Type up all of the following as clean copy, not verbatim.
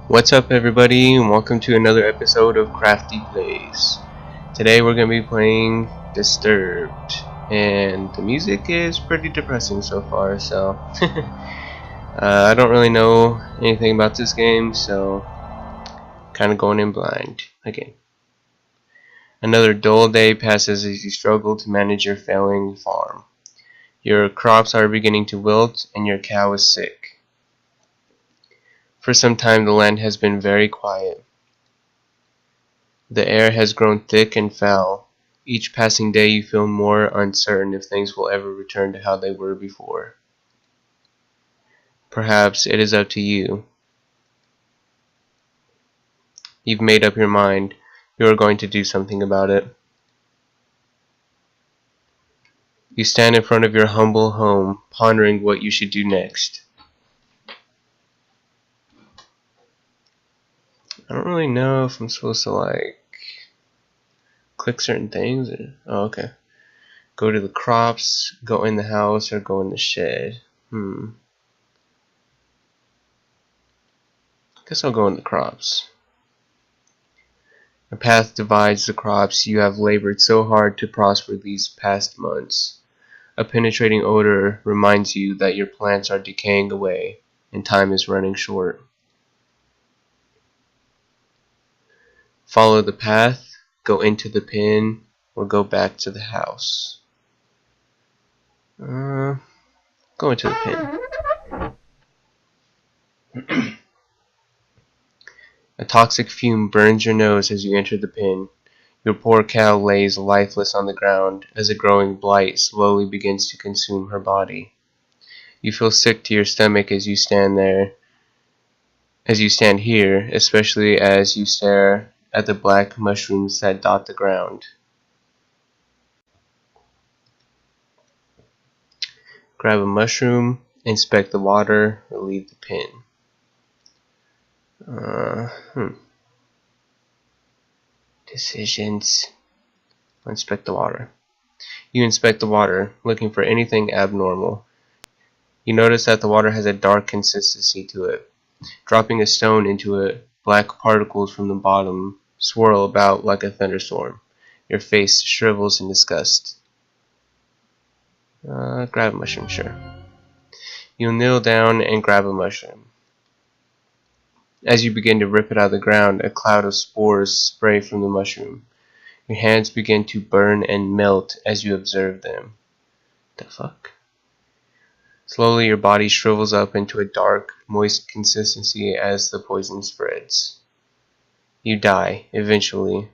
What's up everybody, and welcome to another episode of Crafty Plays. Today we're going to be playing Disturbed, and the music is pretty depressing so far, so I don't really know anything about this game, so kind of going in blind again. Another dull day passes as you struggle to manage your failing farm. Your crops are beginning to wilt, and your cow is sick. For some time the land has been very quiet. The air has grown thick and foul. Each passing day you feel more uncertain if things will ever return to how they were before. Perhaps it is up to you. You've made up your mind. You are going to do something about it. You stand in front of your humble home, pondering what you should do next. I don't really know if I'm supposed to click certain things. Oh, okay. Go to the crops, go in the house, or go in the shed. Guess I'll go in the crops. A path divides the crops you have labored so hard to prosper these past months. A penetrating odor reminds you that your plants are decaying away and time is running short. Follow the path, go into the pen, or go back to the house. Go into the pen. A toxic fume burns your nose as you enter the pen. Your poor cow lays lifeless on the ground as a growing blight slowly begins to consume her body. You feel sick to your stomach as you stand here, especially as you stare at the black mushrooms that dot the ground. Grab a mushroom, inspect the water, or leave the pen. Decisions. Inspect the water. You inspect the water, looking for anything abnormal. You notice that the water has a dark consistency to it. Dropping a stone into it, black particles from the bottom swirl about like a thunderstorm. Your face shrivels in disgust. Grab a mushroom, sure. You kneel down and grab a mushroom. As you begin to rip it out of the ground, a cloud of spores spray from the mushroom. Your hands begin to burn and melt as you observe them. The fuck? Slowly your body shrivels up into a dark, moist consistency as the poison spreads. You die, eventually,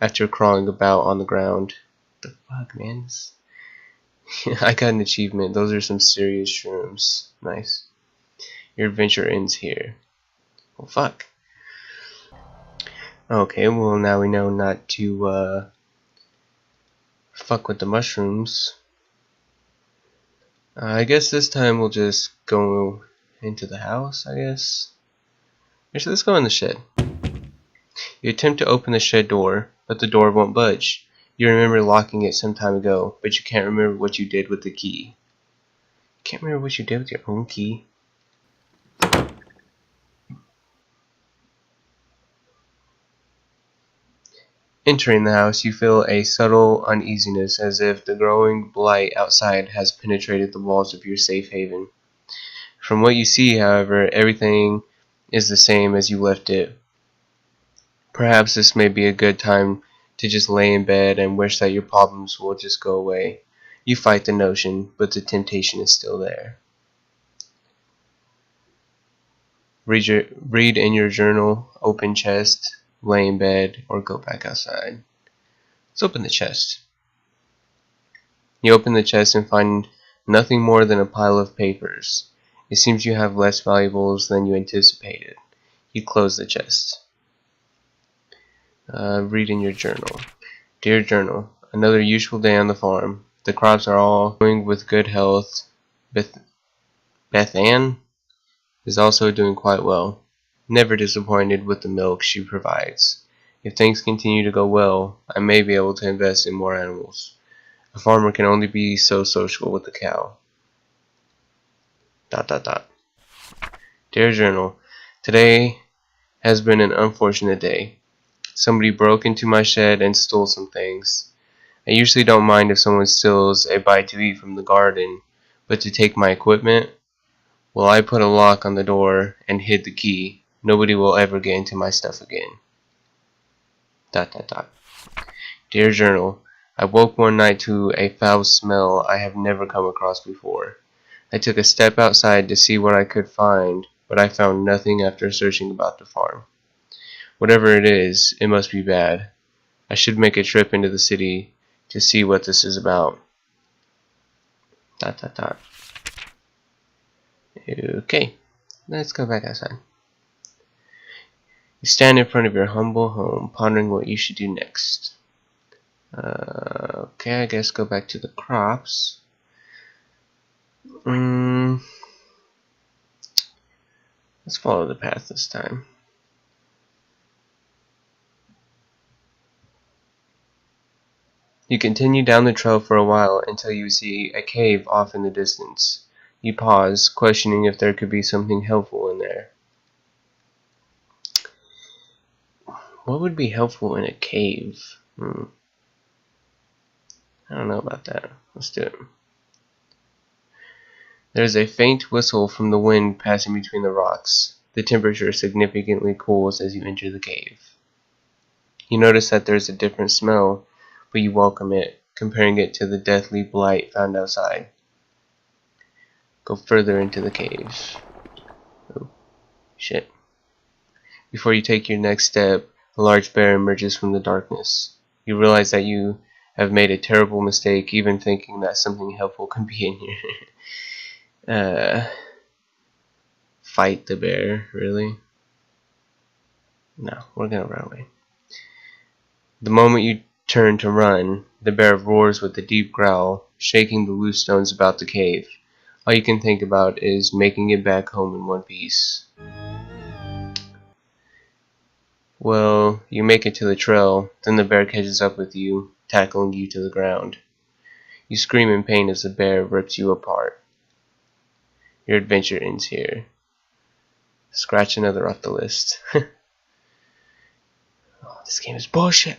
after crawling about on the ground. The fuck, man? I got an achievement. Those are some serious shrooms. Nice. Your adventure ends here. Well, fuck. Okay, well now we know not to fuck with the mushrooms. I guess this time we'll just go into the house, I guess. Actually, let's go in the shed. You attempt to open the shed door, but the door won't budge. You remember locking it some time ago, but you can't remember what you did with the key. Can't remember what you did with your own key? Entering the house, you feel a subtle uneasiness, as if the growing blight outside has penetrated the walls of your safe haven. From what you see, however, everything is the same as you left it. Perhaps this may be a good time to just lay in bed and wish that your problems will just go away. You fight the notion, but the temptation is still there. Read in your journal, open chest, lay in bed, or go back outside. Let's open the chest. You open the chest and find nothing more than a pile of papers. It seems you have less valuables than you anticipated. You close the chest. Read in your journal. Dear Journal, another useful day on the farm. The crops are all doing with good health. Beth Ann is also doing quite well. Never disappointed with the milk she provides. If things continue to go well, I may be able to invest in more animals. A farmer can only be so social with the cow. ... Dear Journal, today Has been an unfortunate day. Somebody broke into my shed and stole some things. I usually don't mind if someone steals a bite to eat from the garden, but to take my equipment? Well, I put a lock on the door and hid the key. Nobody will ever get into my stuff again. ... Dear Journal, I woke one night to a foul smell I have never come across before. I took a step outside to see what I could find, but I found nothing after searching about the farm. Whatever it is, it must be bad. I should make a trip into the city to see what this is about. ... Okay, let's go back outside. You stand in front of your humble home, pondering what you should do next. Okay, I guess go back to the crops. Let's follow the path this time. You continue down the trail for a while until you see a cave off in the distance. You pause, questioning if there could be something helpful in there. What would be helpful in a cave? I don't know about that. Let's do it. There's a faint whistle from the wind passing between the rocks. The temperature significantly cools as you enter the cave. You notice that there's a different smell, but you welcome it, comparing it to the deathly blight found outside. Go further into the cave. Oh, shit. Before you take your next step, a large bear emerges from the darkness. You realize that you have made a terrible mistake, even thinking that something helpful could be in here. Fight the bear, really? No, we're gonna run away. The moment you turn to run, the bear roars with a deep growl, shaking the loose stones about the cave. All you can think about is making it back home in one piece. Well, you make it to the trail, then the bear catches up with you, tackling you to the ground. You scream in pain as the bear rips you apart. Your adventure ends here. Scratch another off the list. Oh, this game is bullshit.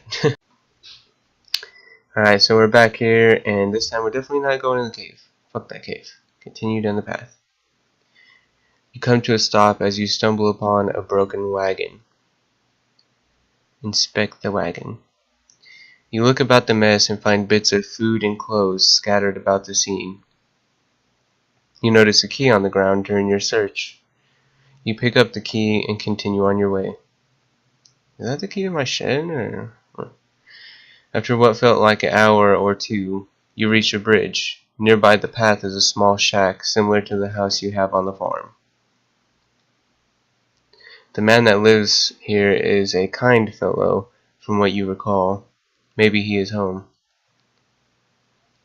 Alright, so we're back here, and this time we're definitely not going in the cave. Fuck that cave. Continue down the path. You come to a stop as you stumble upon a broken wagon. Inspect the wagon. You look about the mess and find bits of food and clothes scattered about the scene. You notice a key on the ground during your search. You pick up the key and continue on your way. Is that the key to my shed? Or... After what felt like an hour or two, you reach a bridge. Nearby the path is a small shack similar to the house you have on the farm. The man that lives here is a kind fellow, from what you recall. Maybe he is home.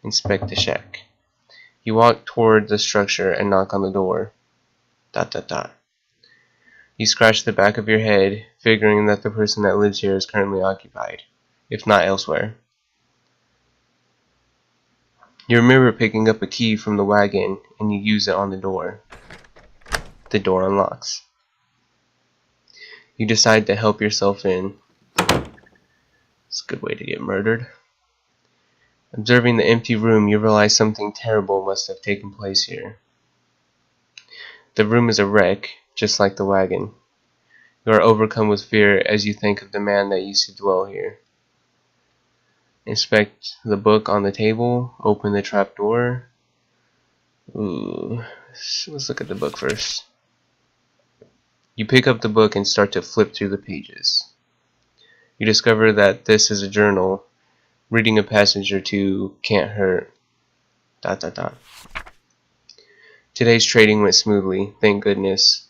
Inspect the shack. You walk toward the structure and knock on the door. ... You scratch the back of your head, figuring that the person that lives here is currently occupied, if not elsewhere. You remember picking up a key from the wagon, and you use it on the door. The door unlocks. You decide to help yourself in. It's a good way to get murdered. Observing the empty room, you realize something terrible must have taken place here. The room is a wreck, just like the wagon. You are overcome with fear as you think of the man that used to dwell here. Inspect the book on the table, open the trap door. Ooh, let's look at the book first. You pick up the book and start to flip through the pages. You discover that this is a journal. Reading a passage or two can't hurt. ... Today's trading went smoothly, thank goodness.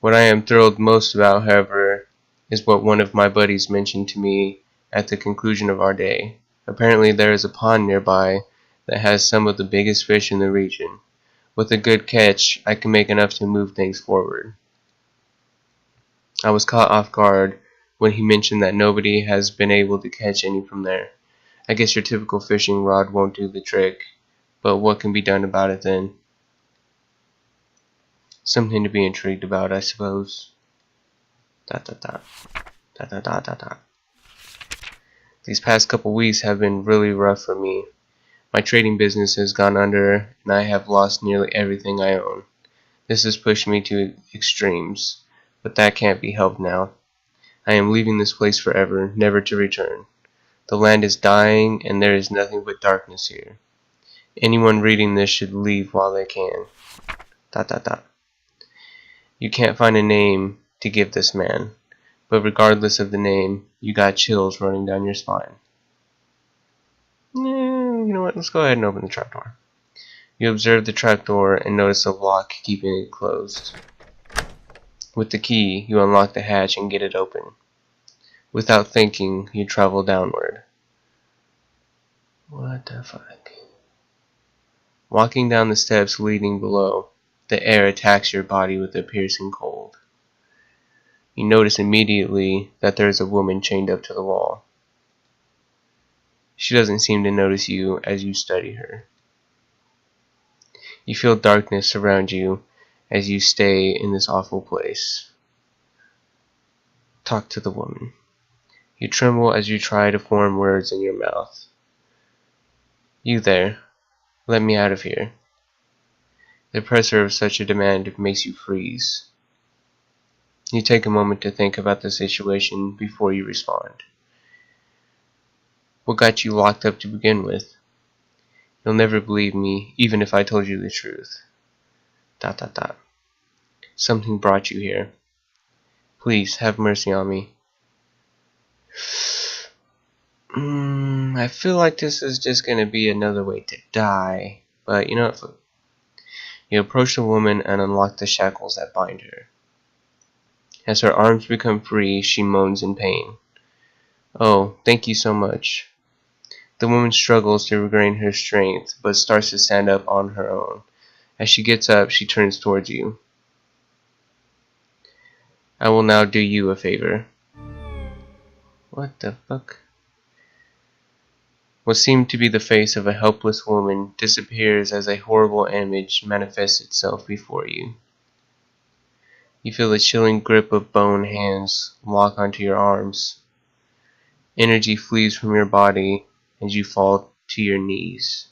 What I am thrilled most about, however, is what one of my buddies mentioned to me at the conclusion of our day. Apparently there is a pond nearby that has some of the biggest fish in the region. With a good catch, I can make enough to move things forward. I was caught off guard when he mentioned that nobody has been able to catch any from there. I guess your typical fishing rod won't do the trick, but what can be done about it then? Something to be intrigued about, I suppose. ... Dot dot dot. Dot dot dot dot dot. These past couple weeks have been really rough for me. My trading business has gone under, and I have lost nearly everything I own. This has pushed me to extremes, but that can't be helped now. I am leaving this place forever, never to return. The land is dying, and there is nothing but darkness here. Anyone reading this should leave while they can. Dot dot dot. You can't find a name to give this man, but regardless of the name, you got chills running down your spine. You know what? Let's go ahead and open the trapdoor. You observe the trapdoor and notice a lock keeping it closed. With the key, you unlock the hatch and get it open. Without thinking, you travel downward. What the fuck? Walking down the steps leading below, the air attacks your body with a piercing cold. You notice immediately that there is a woman chained up to the wall. She doesn't seem to notice you as you study her. You feel darkness surround you as you stay in this awful place. Talk to the woman. You tremble as you try to form words in your mouth. You there, let me out of here. The pressure of such a demand makes you freeze. You take a moment to think about the situation before you respond. What got you locked up to begin with? You'll never believe me, even if I told you the truth. Dot dot dot. Something brought you here. Please, have mercy on me. I feel like this is just gonna be another way to die. But you know what? You approach the woman and unlock the shackles that bind her. As her arms become free, she moans in pain. Oh, thank you so much. The woman struggles to regain her strength, but starts to stand up on her own. As she gets up, she turns towards you. I will now do you a favor. What the fuck? What seemed to be the face of a helpless woman disappears as a horrible image manifests itself before you. You feel the chilling grip of bone hands lock onto your arms. Energy flees from your body and you fall to your knees.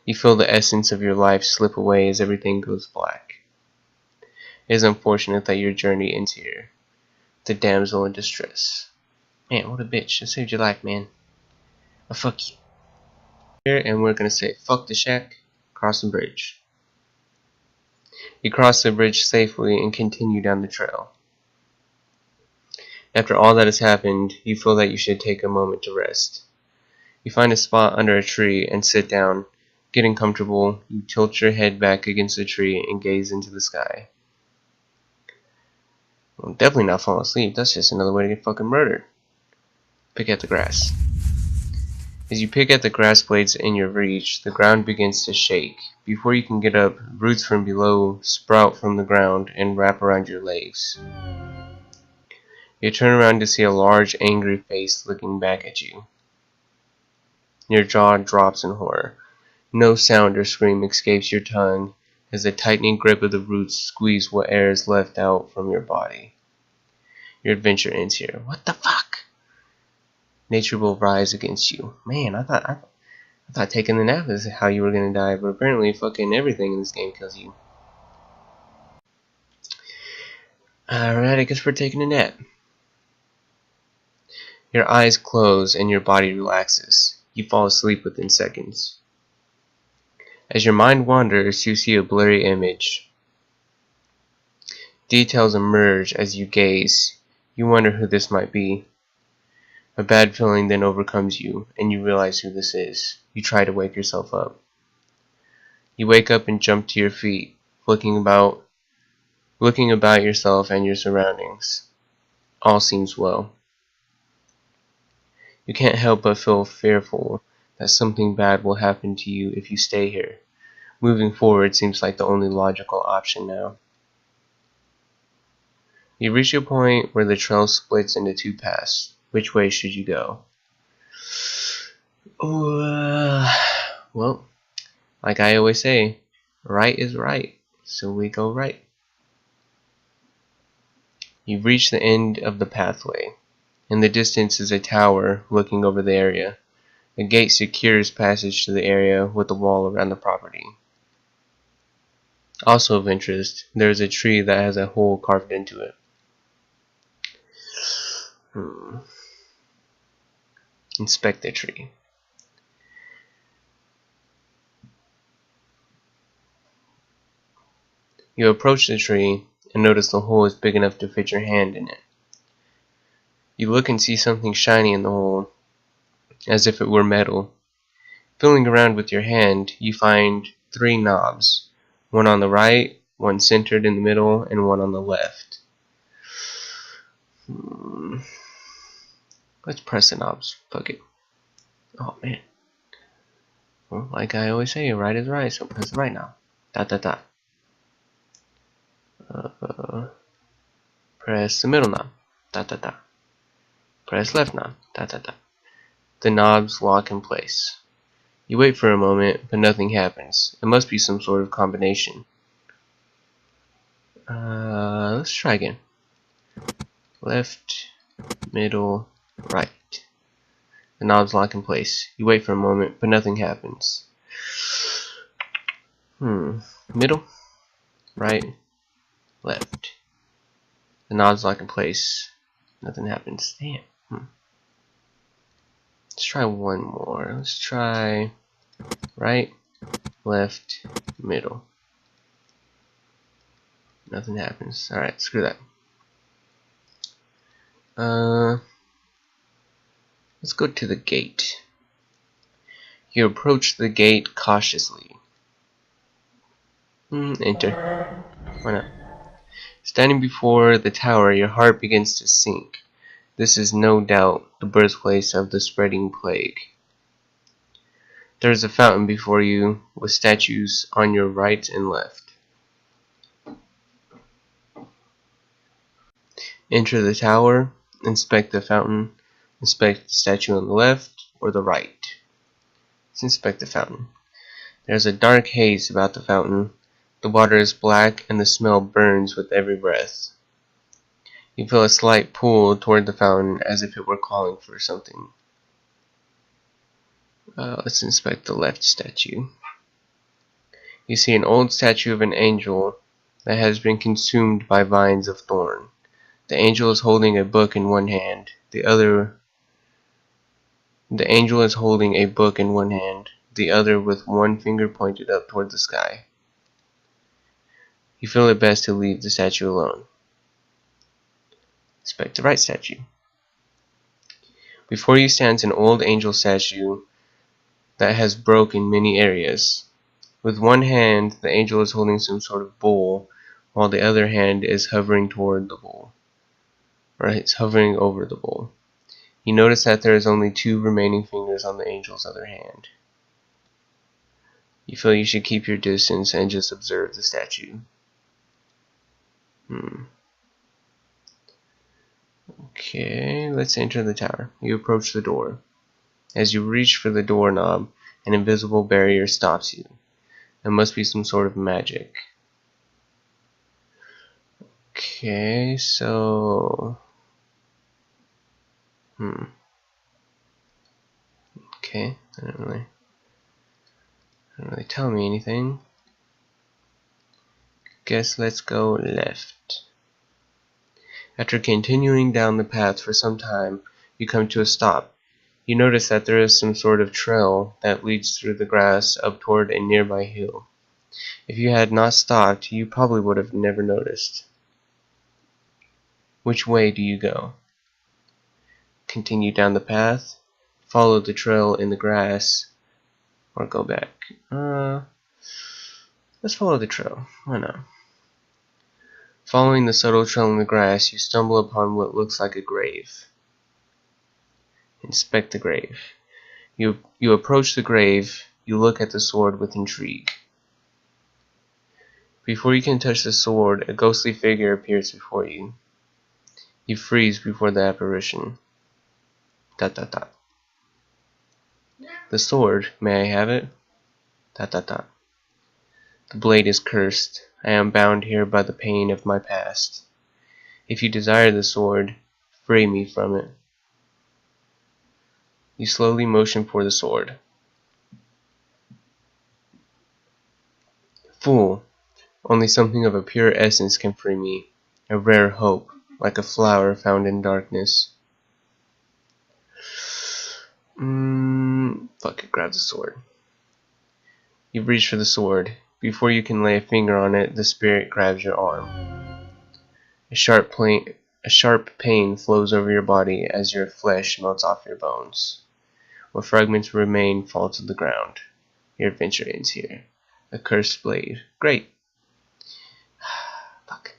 You feel the essence of your life slip away as everything goes black. It is unfortunate that your journey ends here. The damsel in distress. Man, what a bitch. I saved your life, man. Oh, fuck you. Here, and we're gonna say, fuck the shack, cross the bridge. You cross the bridge safely and continue down the trail. After all that has happened, you feel that you should take a moment to rest. You find a spot under a tree and sit down. Getting comfortable, you tilt your head back against the tree and gaze into the sky. Well, definitely not falling asleep. That's just another way to get fucking murdered. Pick at the grass. As you pick at the grass blades in your reach, the ground begins to shake. Before you can get up, roots from below sprout from the ground and wrap around your legs. You turn around to see a large, angry face looking back at you. Your jaw drops in horror. No sound or scream escapes your tongue as the tightening grip of the roots squeeze what air is left out from your body. Your adventure ends here. What the fuck? Nature will rise against you. Man, I thought taking a nap is how you were gonna die, but apparently fucking everything in this game kills you. Alright, I guess we're taking a nap. Your eyes close and your body relaxes. You fall asleep within seconds. As your mind wanders, you see a blurry image. Details emerge as you gaze. You wonder who this might be. A bad feeling then overcomes you, and you realize who this is. You try to wake yourself up. You wake up and jump to your feet, looking about yourself and your surroundings. All seems well. You can't help but feel fearful that something bad will happen to you if you stay here. Moving forward seems like the only logical option now. You reach a point where the trail splits into two paths. Which way should you go? Well, like I always say, right is right, so we go right. You've reached the end of the pathway. In the distance is a tower looking over the area. A gate secures passage to the area with a wall around the property. Also of interest, there is a tree that has a hole carved into it. Inspect the tree. You approach the tree and notice the hole is big enough to fit your hand in it. You look and see something shiny in the hole, as if it were metal. Feeling around with your hand, you find 3 knobs. One on the right, one centered in the middle, and one on the left. Let's press the knobs. Fuck it. Oh man. Well, like I always say, right is right, so press the right knob. Dot dot dot. Press the middle knob. Dot dot dot. Press left knob. Dot dot dot. The knobs lock in place. You wait for a moment, but nothing happens. It must be some sort of combination. Let's try again. Left, middle, right. The knobs lock in place. You wait for a moment, but nothing happens. Middle, right, left. The knobs lock in place. Nothing happens. Damn. Let's try one more. Let's try right, left, middle. Nothing happens. Alright, screw that. Let's go to the gate. You approach the gate cautiously. Enter. Why not? Standing before the tower, your heart begins to sink. This is no doubt the birthplace of the spreading plague. There is a fountain before you, with statues on your right and left. Enter the tower, inspect the fountain, inspect the statue on the left or the right. Let's inspect the fountain. There is a dark haze about the fountain. The water is black and the smell burns with every breath. You feel a slight pull toward the fountain as if it were calling for something. Let's inspect the left statue. You see an old statue of an angel that has been consumed by vines of thorn. The angel is holding a book in one hand. The angel is holding a book in one hand, the other with one finger pointed up toward the sky. You feel it best to leave the statue alone. Inspect the right statue. Before you stands an old angel statue that has broke in many areas. With one hand, the angel is holding some sort of bowl, while the other hand is hovering toward the bowl. Or it's hovering over the bowl. You notice that there is only 2 remaining fingers on the angel's other hand. You feel you should keep your distance and just observe the statue. Okay, let's enter the tower. You approach the door. As you reach for the doorknob, an invisible barrier stops you. It must be some sort of magic. Okay, so... Okay, that didn't really tell me anything. Guess let's go left. After continuing down the path for some time, you come to a stop. You notice that there is some sort of trail that leads through the grass up toward a nearby hill. If you had not stopped, you probably would have never noticed. Which way do you go? Continue down the path, follow the trail in the grass, or go back? Let's follow the trail. Why not? Following the subtle trail in the grass, you stumble upon what looks like a grave. Inspect the grave. You approach the grave. You look at the sword with intrigue. Before you can touch the sword, a ghostly figure appears before you. You freeze before the apparition. ... The sword, may I have it? ... The blade is cursed. I am bound here by the pain of my past. If you desire the sword, free me from it. You slowly motion for the sword. Fool, only something of a pure essence can free me, a rare hope, like a flower found in darkness. Fuck it, grab the sword. You reach for the sword. Before you can lay a finger on it, the spirit grabs your arm. A sharp pain flows over your body as your flesh melts off your bones. What fragments remain fall to the ground. Your adventure ends here. A cursed blade. Great. Fuck.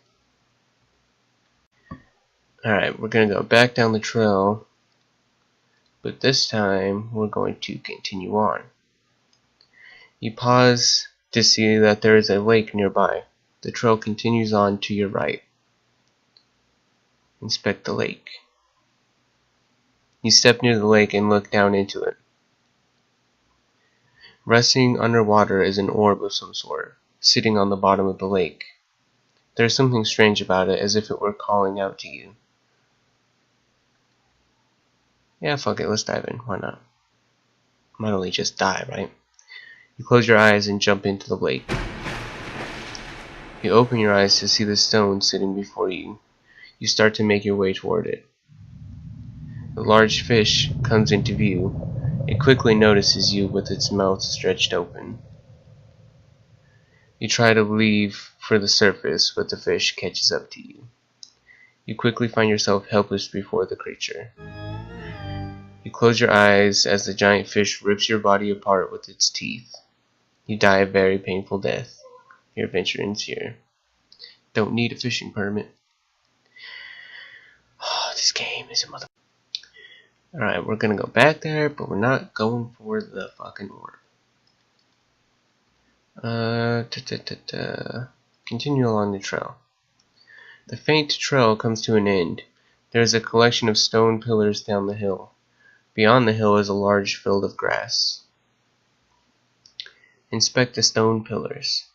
Alright, we're gonna go back down the trail, but this time we're going to continue on. You pause to see that there is a lake nearby. The trail continues on to your right. Inspect the lake. You step near the lake and look down into it. Resting underwater is an orb of some sort, sitting on the bottom of the lake. There is something strange about it, as if it were calling out to you. Yeah, fuck it, let's dive in. Why not? Might only just die, right? You close your eyes and jump into the lake. You open your eyes to see the stone sitting before you. You start to make your way toward it. A large fish comes into view. It quickly notices you with its mouth stretched open. You try to leave for the surface, but the fish catches up to you. You quickly find yourself helpless before the creature. You close your eyes as the giant fish rips your body apart with its teeth. You die a very painful death. Your adventure ends here. Don't need a fishing permit. Oh, this game is a mother. Alright, we're gonna go back there, but we're not going for the fucking orb. Continue along the trail. The faint trail comes to an end. There is a collection of stone pillars down the hill. Beyond the hill is a large field of grass. Inspect the stone pillars.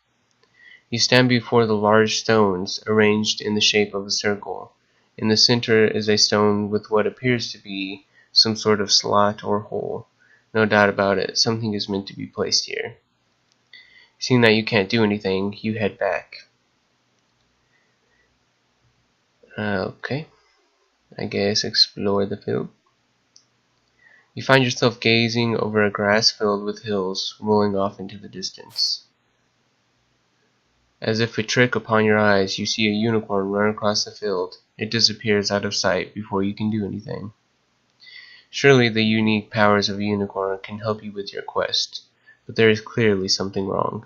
You stand before the large stones arranged in the shape of a circle. In the center is a stone with what appears to be some sort of slot or hole. No doubt about it, something is meant to be placed here. Seeing that you can't do anything, you head back. Okay. I guess explore the field. You find yourself gazing over a grass field with hills rolling off into the distance. As if a trick upon your eyes, you see a unicorn run across the field. It disappears out of sight before you can do anything. Surely the unique powers of a unicorn can help you with your quest, but there is clearly something wrong.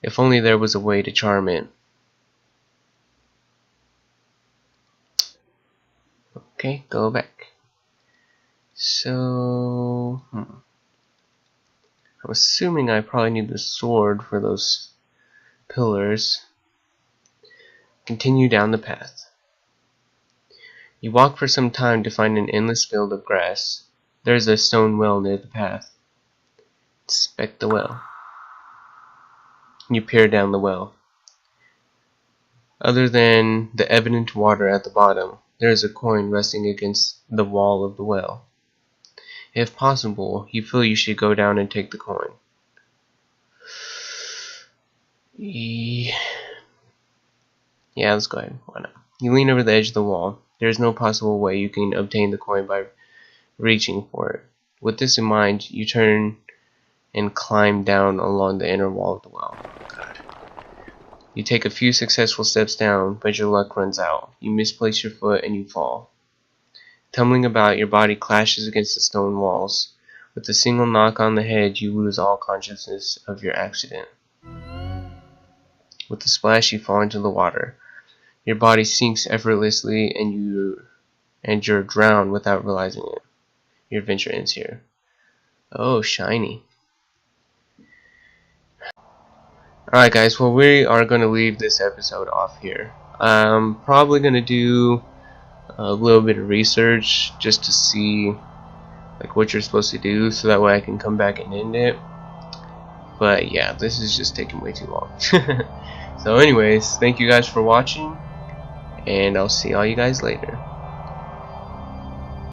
If only there was a way to charm it. Okay, go back. So, I'm assuming I probably need the sword for those pillars. Continue down the path. You walk for some time to find an endless field of grass. There is a stone well near the path. Inspect the well. You peer down the well. Other than the evident water at the bottom, there is a coin resting against the wall of the well. If possible, you feel you should go down and take the coin. Yeah, let's go ahead. Why not? You lean over the edge of the wall. There is no possible way you can obtain the coin by reaching for it. With this in mind, you turn and climb down along the inner wall of the well. God. You take a few successful steps down, but your luck runs out. You misplace your foot and you fall. Tumbling about, your body clashes against the stone walls. With a single knock on the head, you lose all consciousness of your accident. With a splash, you fall into the water. Your body sinks effortlessly and you're drowned without realizing it. Your adventure ends here. Oh, shiny. Alright guys, well we are going to leave this episode off here. I'm probably going to do a little bit of research just to see like what you're supposed to do so that way I can come back and end it. But yeah, this is just taking way too long. So anyways, thank you guys for watching. and I'll see all you guys later.